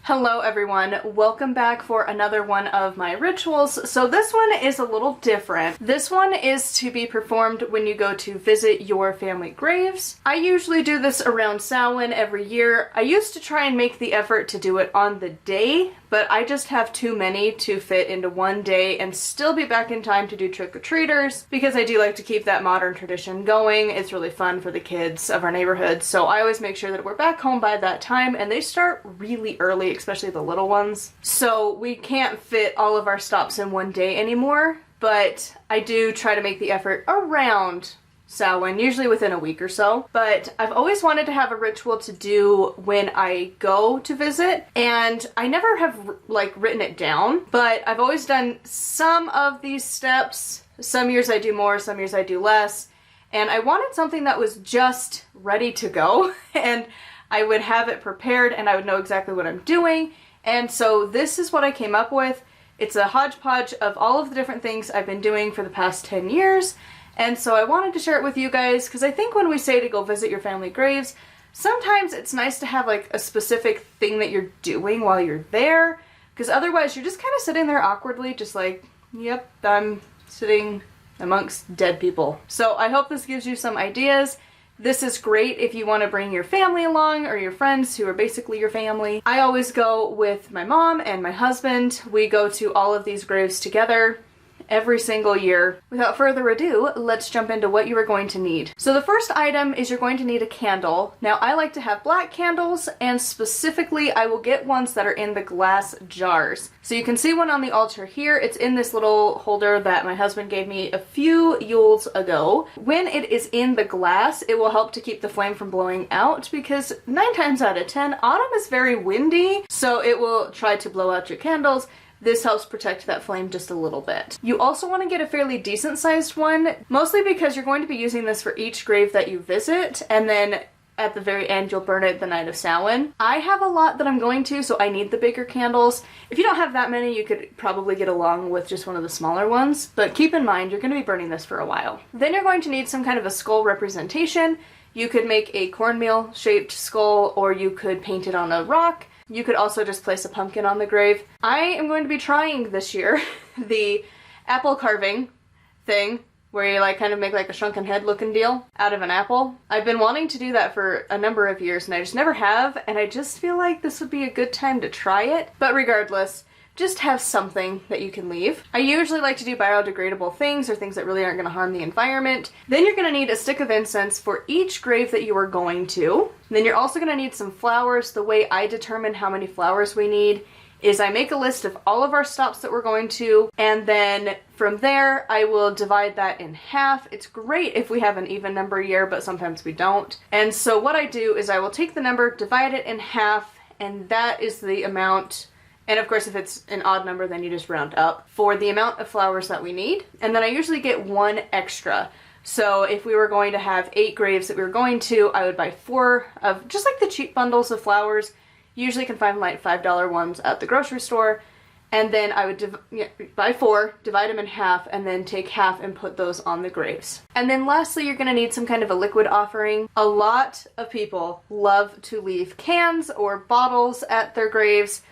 Hello everyone, welcome back for another one of my rituals. So this one is a little different. This one is to be performed when you go to visit your family graves. I usually do this around Samhain every year. I used to try and make the effort to do it on the day, but I just have too many to fit into one day and still be back in time to do trick-or-treaters because I do like to keep that modern tradition going. It's really fun for the kids of our neighborhood, so I always make sure that we're back home by that time, and they start really early, especially the little ones. So we can't fit all of our stops in one day anymore, but I do try to make the effort around Samhain, usually within a week or so. But I've always wanted to have a ritual to do when I go to visit, and I never have written it down, but I've always done some of these steps. Some years I do more, some years I do less, and I wanted something that was just ready to go and I would have it prepared and I would know exactly what I'm doing. And so this is what I came up with. It's a hodgepodge of all of the different things I've been doing for the past 10 years. And so I wanted to share it with you guys because I think when we say to go visit your family graves, sometimes it's nice to have like a specific thing that you're doing while you're there, because otherwise you're just kind of sitting there awkwardly, just like, yep, I'm sitting amongst dead people. So I hope this gives you some ideas. This is great if you want to bring your family along or your friends who are basically your family. I always go with my mom and my husband. We go to all of these graves together every single year. Without further ado, let's jump into what you are going to need. So the first item is you're going to need a candle. Now I like to have black candles, and specifically I will get ones that are in the glass jars. So you can see one on the altar here. It's in this little holder that my husband gave me a few Yules ago. When it is in the glass, it will help to keep the flame from blowing out, because 9 times out of 10, autumn is very windy, so it will try to blow out your candles. This helps protect that flame just a little bit. You also want to get a fairly decent sized one, mostly because you're going to be using this for each grave that you visit, and then at the very end you'll burn it the night of Samhain. I have a lot that I'm going to, so I need the bigger candles. If you don't have that many, you could probably get along with just one of the smaller ones, but keep in mind you're going to be burning this for a while. Then you're going to need some kind of a skull representation. You could make a cornmeal shaped skull, or you could paint it on a rock. You could also just place a pumpkin on the grave. I am going to be trying this year the apple carving thing, where you kind of make like a shrunken head looking deal out of an apple. I've been wanting to do that for a number of years and I just never have, and I just feel like this would be a good time to try it. But regardless, just have something that you can leave. I usually like to do biodegradable things, or things that really aren't going to harm the environment. Then you're going to need a stick of incense for each grave that you are going to. And then you're also going to need some flowers. The way I determine how many flowers we need is I make a list of all of our stops that we're going to, and then from there I will divide that in half. It's great if we have an even number year, but sometimes we don't. And so what I do is I will take the number, divide it in half, and that is the amount. And of course, if it's an odd number, then you just round up for the amount of flowers that we need. And then I usually get 1 extra. So if we were going to have 8 graves that we were going to, I would buy 4 of just like the cheap bundles of flowers. Usually you can find like $5 ones at the grocery store. And then I would buy 4, divide them in half, and then take half and put those on the graves. And then lastly, you're going to need some kind of a liquid offering. A lot of people love to leave cans or bottles at their graves.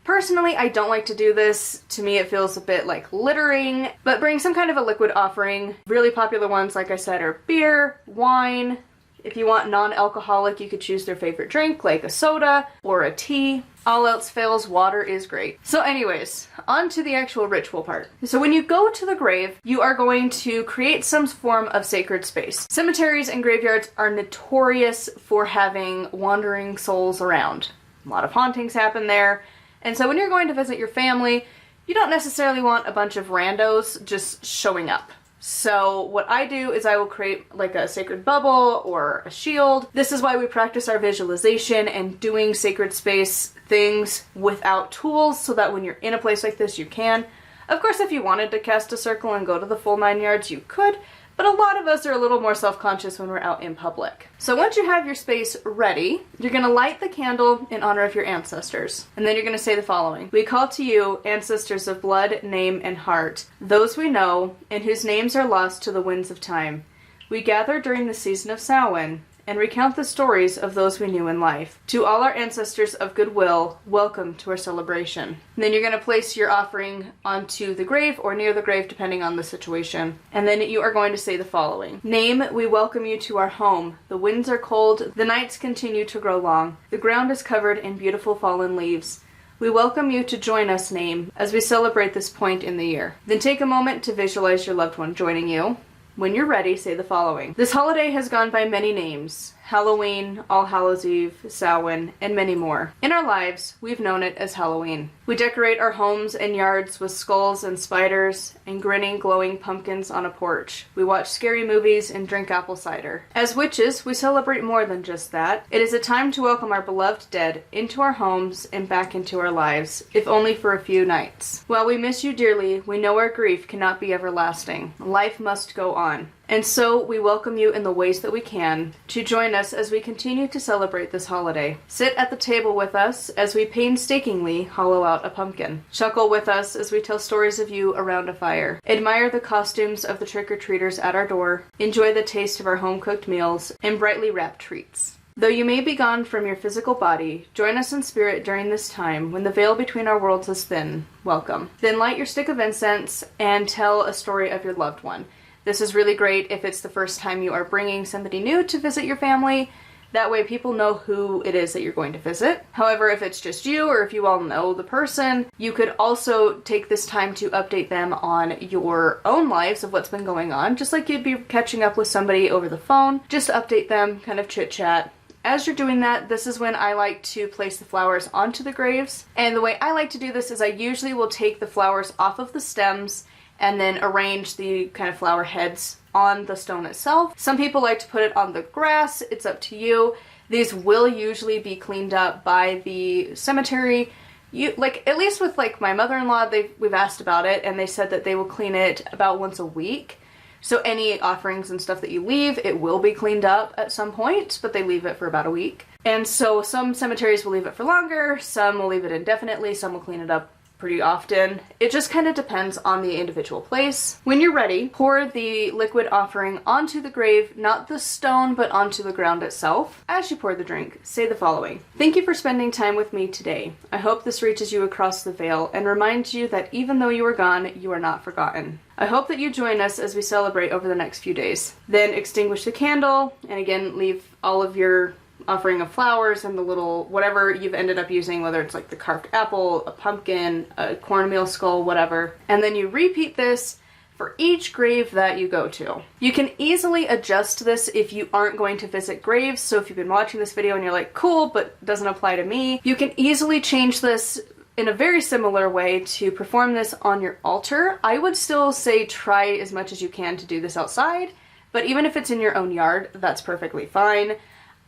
Personally, I don't like to do this. To me, it feels a bit like littering, but bring some kind of a liquid offering. Really popular ones, like I said, are beer, wine. If you want non-alcoholic, you could choose their favorite drink, like a soda or a tea. All else fails, water is great. So anyways, on to the actual ritual part. So when you go to the grave, you are going to create some form of sacred space. Cemeteries and graveyards are notorious for having wandering souls around. A lot of hauntings happen there. And so when you're going to visit your family, you don't necessarily want a bunch of randos just showing up. So what I do is I will create like a sacred bubble or a shield. This is why we practice our visualization and doing sacred space things without tools, so that when you're in a place like this, you can. Of course, if you wanted to cast a circle and go to the full 9 yards, you could. But a lot of us are a little more self-conscious when we're out in public. So once you have your space ready, you're going to light the candle in honor of your ancestors. And then you're going to say the following. We call to you, ancestors of blood, name, and heart, those we know, and whose names are lost to the winds of time. We gather during the season of Samhain, and recount the stories of those we knew in life. To all our ancestors of goodwill, welcome to our celebration. And then you're going to place your offering onto the grave or near the grave, depending on the situation. And then you are going to say the following. Name, we welcome you to our home. The winds are cold, the nights continue to grow long. The ground is covered in beautiful fallen leaves. We welcome you to join us, name, as we celebrate this point in the year. Then take a moment to visualize your loved one joining you. When you're ready, say the following. This holiday has gone by many names. Halloween, All Hallows Eve, Samhain, and many more. In our lives, we've known it as Halloween. We decorate our homes and yards with skulls and spiders and grinning, glowing pumpkins on a porch. We watch scary movies and drink apple cider. As witches, we celebrate more than just that. It is a time to welcome our beloved dead into our homes and back into our lives, if only for a few nights. While we miss you dearly, we know our grief cannot be everlasting. Life must go on. And so we welcome you in the ways that we can to join us as we continue to celebrate this holiday. Sit at the table with us as we painstakingly hollow out a pumpkin. Chuckle with us as we tell stories of you around a fire. Admire the costumes of the trick-or-treaters at our door. Enjoy the taste of our home-cooked meals and brightly wrapped treats. Though you may be gone from your physical body, join us in spirit during this time when the veil between our worlds is thin. Welcome. Then light your stick of incense and tell a story of your loved one. This is really great if it's the first time you are bringing somebody new to visit your family. That way people know who it is that you're going to visit. However, if it's just you or if you all know the person, you could also take this time to update them on your own lives of what's been going on. Just like you'd be catching up with somebody over the phone. Just update them, kind of chit chat. As you're doing that, this is when I like to place the flowers onto the graves. And the way I like to do this is I usually will take the flowers off of the stems and then arrange the kind of flower heads on the stone itself. Some people like to put it on the grass. It's up to you. These will usually be cleaned up by the cemetery. At least with my mother-in-law, we've asked about it, and they said that they will clean it about once a week. So any offerings and stuff that you leave, it will be cleaned up at some point, but they leave it for about a week. And so some cemeteries will leave it for longer, some will leave it indefinitely, some will clean it up pretty often. It just kind of depends on the individual place. When you're ready, pour the liquid offering onto the grave, not the stone, but onto the ground itself. As you pour the drink, say the following. Thank you for spending time with me today. I hope this reaches you across the veil and reminds you that even though you are gone, you are not forgotten. I hope that you join us as we celebrate over the next few days. Then extinguish the candle, and again, leave all of your offering of flowers and the little whatever you've ended up using, whether it's like the carved apple, a pumpkin, a cornmeal skull, whatever. And then you repeat this for each grave that you go to. You can easily adjust this if you aren't going to visit graves. So if you've been watching this video and you're like, cool, but doesn't apply to me, you can easily change this in a very similar way to perform this on your altar. I would still say try as much as you can to do this outside, but even if it's in your own yard, that's perfectly fine.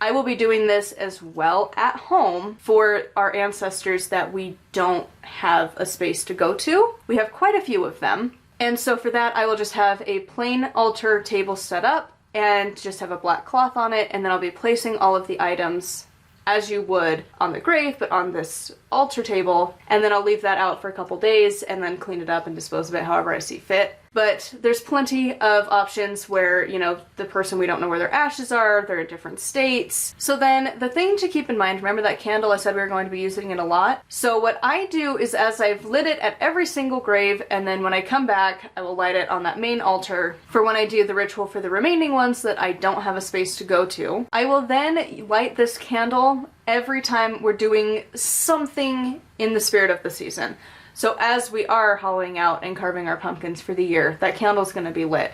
I will be doing this as well at home for our ancestors that we don't have a space to go to. We have quite a few of them. And so for that, I will just have a plain altar table set up and just have a black cloth on it. And then I'll be placing all of the items as you would on the grave, but on this altar table. And then I'll leave that out for a couple days and then clean it up and dispose of it however I see fit. But there's plenty of options where, the person, we don't know where their ashes are, they're in different states. So then the thing to keep in mind, remember that candle, I said we were going to be using it a lot. So what I do is as I've lit it at every single grave, and then when I come back, I will light it on that main altar for when I do the ritual for the remaining ones that I don't have a space to go to. I will then light this candle every time we're doing something in the spirit of the season. So as we are hollowing out and carving our pumpkins for the year, that candle's going to be lit.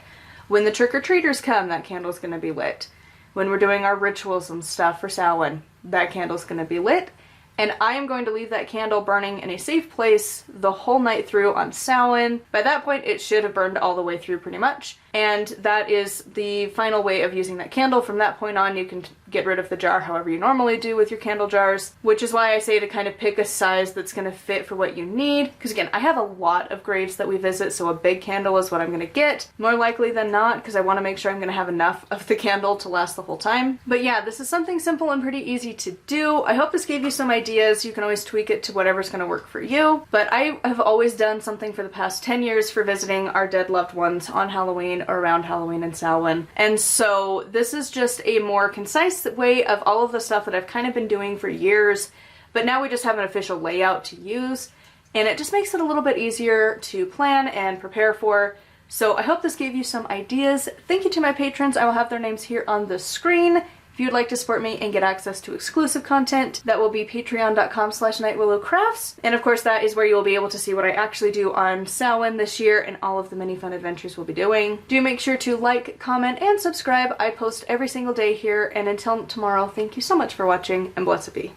When the trick-or-treaters come, that candle's going to be lit. When we're doing our rituals and stuff for Samhain, that candle's going to be lit. And I am going to leave that candle burning in a safe place the whole night through on Samhain. By that point, it should have burned all the way through pretty much. And that is the final way of using that candle. From that point on, you can get rid of the jar however you normally do with your candle jars, which is why I say to kind of pick a size that's going to fit for what you need. Because again, I have a lot of graves that we visit, so a big candle is what I'm going to get, more likely than not, because I want to make sure I'm going to have enough of the candle to last the whole time. But yeah, this is something simple and pretty easy to do. I hope this gave you some ideas. You can always tweak it to whatever's going to work for you. But I have always done something for the past 10 years for visiting our dead loved ones on Halloween. Halloween or around Halloween and Samhain. And so this is just a more concise way of all of the stuff that I've kind of been doing for years, but now we just have an official layout to use, and it just makes it a little bit easier to plan and prepare for. So I hope this gave you some ideas. Thank you to my patrons. I will have their names here on the screen. If you'd like to support me and get access to exclusive content, that will be patreon.com/nightwillowcrafts. And of course, that is where you will be able to see what I actually do on Samhain this year and all of the many fun adventures we'll be doing. Do make sure to like, comment, and subscribe. I post every single day here. And until tomorrow, thank you so much for watching, and blessed be.